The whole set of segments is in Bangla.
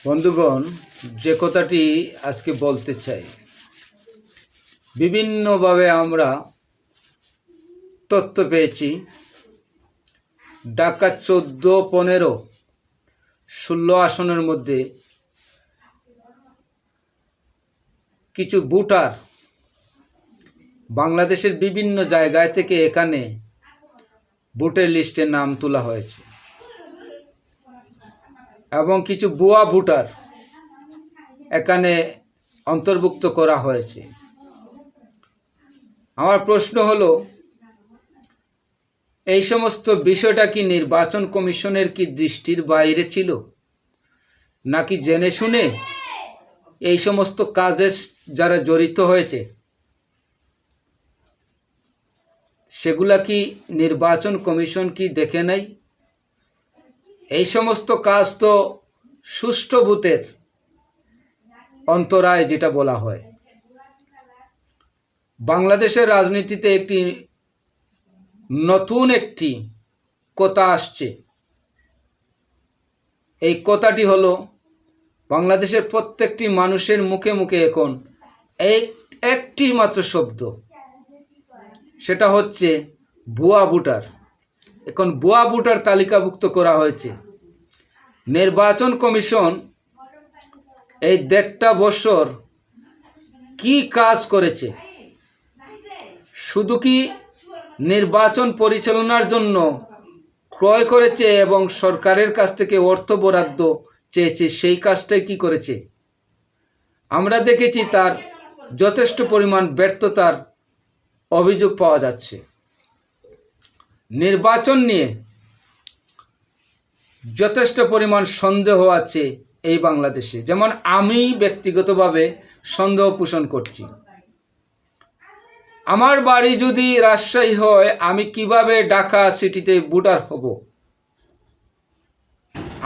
বন্ধুগণ, যে কথাটি আজকে বলতে চাই, বিভিন্নভাবে আমরা তথ্য পেয়েছি। ঢাকা 14, 15, 16 আসনের মধ্যে কিছু ভোটার বাংলাদেশের বিভিন্ন জায়গায় থেকে এখানে ভোটার লিস্টে নাম তোলা হয়েছে এবং কিছু ভুয়া ভোটার এখানে অন্তর্ভুক্ত করা হয়েছে। আমার প্রশ্ন হলো, এই সমস্ত বিষয়টা কি নির্বাচন কমিশনের কি দৃষ্টির বাইরে ছিল, নাকি জেনে শুনে এই সমস্ত কাজে যারা জড়িত হয়েছে সেগুলা কি নির্বাচন কমিশন কি দেখে নাই? এই সমস্ত কাজ তো সুষ্ঠু ভোটের অন্তরায় যেটা বলা হয়। বাংলাদেশের রাজনীতিতে নতুন একটি কথা আসছে। এই কথাটি হলো, বাংলাদেশের প্রত্যেকটি মানুষের মুখে মুখে এখন একটি মাত্র শব্দ, সেটা হচ্ছে ভুয়া ভোটার। এখন ভুয়া ভোটার তালিকাভুক্ত করা হয়েছে। নির্বাচন কমিশন এই 1.5 বছর কি কাজ করেছে? শুধু কি নির্বাচন পরিচালনার জন্য ক্রয় করেছে এবং সরকারের কাছ থেকে অর্থ বরাদ্দ চেয়েছে, সেই কাজটাই কি করেছে? আমরা দেখেছি তার যথেষ্ট পরিমাণ ব্যর্থতার অভিযোগ পাওয়া যাচ্ছে। নির্বাচন নিয়ে যথেষ্ট পরিমাণ সন্দেহ আছে এই বাংলাদেশে। যেমন আমি ব্যক্তিগতভাবে সন্দেহ পোষণ করছি। আমার বাড়ি যদি রাজশাহী হয়, আমি কিভাবে ঢাকা সিটিতে ভোটার হব?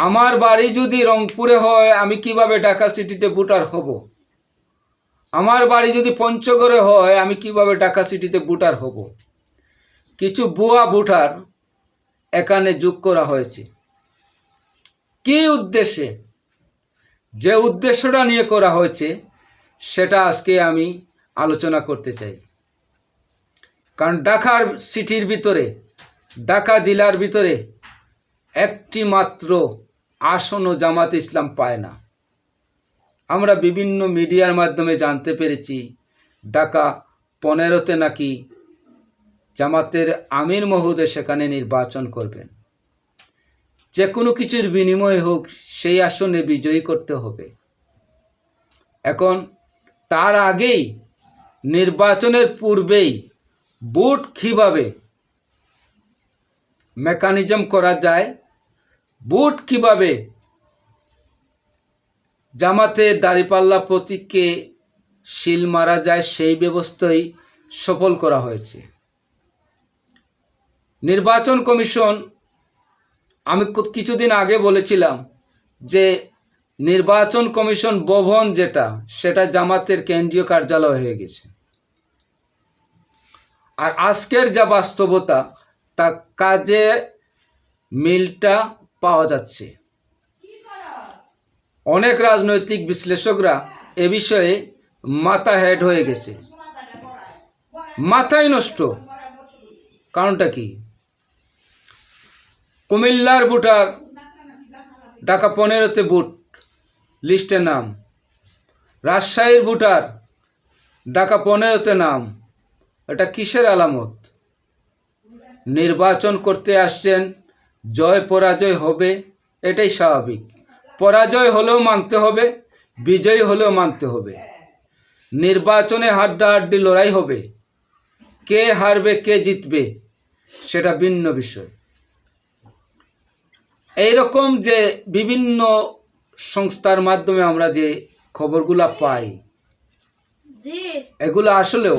আমার বাড়ি যদি রংপুরে হয়, আমি কিভাবে ঢাকা সিটিতে ভোটার হব? আমার বাড়ি যদি পঞ্চগড়ে হয়, আমি কিভাবে ঢাকা সিটিতে ভোটার হব? কিছু ভুয়া ভোটার এখানে যোগ করা হয়েছে। কি উদ্দেশ্যে? যে উদ্দেশ্যটা নিয়ে করা হয়েছে সেটা আজকে আমি আলোচনা করতে চাই। কারণ ঢাকার সিটির ভিতরে, ঢাকা জেলার ভিতরে একটি মাত্র আসনও জামাতে ইসলাম পায় না। আমরা বিভিন্ন মিডিয়ার মাধ্যমে জানতে পেরেছি, ঢাকা 15তে নাকি জামাতের আমির মহোদয় সেখানে নির্বাচন করবেন। যে কোনো কিছুর বিনিময়ে হোক সেই আসনে বিজয়ী করতে হবে। এখন তার আগেই, নির্বাচনের পূর্বেই ভোট কীভাবে মেকানিজম করা যায়, ভোট কীভাবে জামাতে দাঁড়িপাল্লা প্রতীককে সিল মারা যায়, সেই ব্যবস্থাই সফল করা হয়েছে। নির্বাচন কমিশন, আমি কিছুদিন আগে বলেছিলাম যে নির্বাচন কমিশন ভবন সেটা জামাতের কেন্দ্রীয় কার্যালয় হয়ে গেছে। আর আজকের যা বাস্তবতা, তা কাজে মিলটা পাওয়া যাচ্ছে। অনেক রাজনৈতিক বিশ্লেষকরা এ বিষয়ে মাথা হেড হয়ে গেছে, মাথায় নষ্ট। কারণটা কি? কুমিল্লার ভোটার ঢাকা 15তে ভোট লিস্টে নাম, রাজশাহীর ভোটার ঢাকা 15তে নাম। এটা কিসের আলামত? নির্বাচন করতে আসছেন, জয় পরাজয় হবে, এটাই স্বাভাবিক। পরাজয় হলেও মানতে হবে, বিজয়ী হলেও মানতে হবে। নির্বাচনে হাড্ডাহাড্ডি লড়াই হবে, কে হারবে কে জিতবে সেটা ভিন্ন বিষয়। এইরকম যে বিভিন্ন সংস্থার মাধ্যমে আমরা যে খবরগুলা পাই, এগুলো আসলেও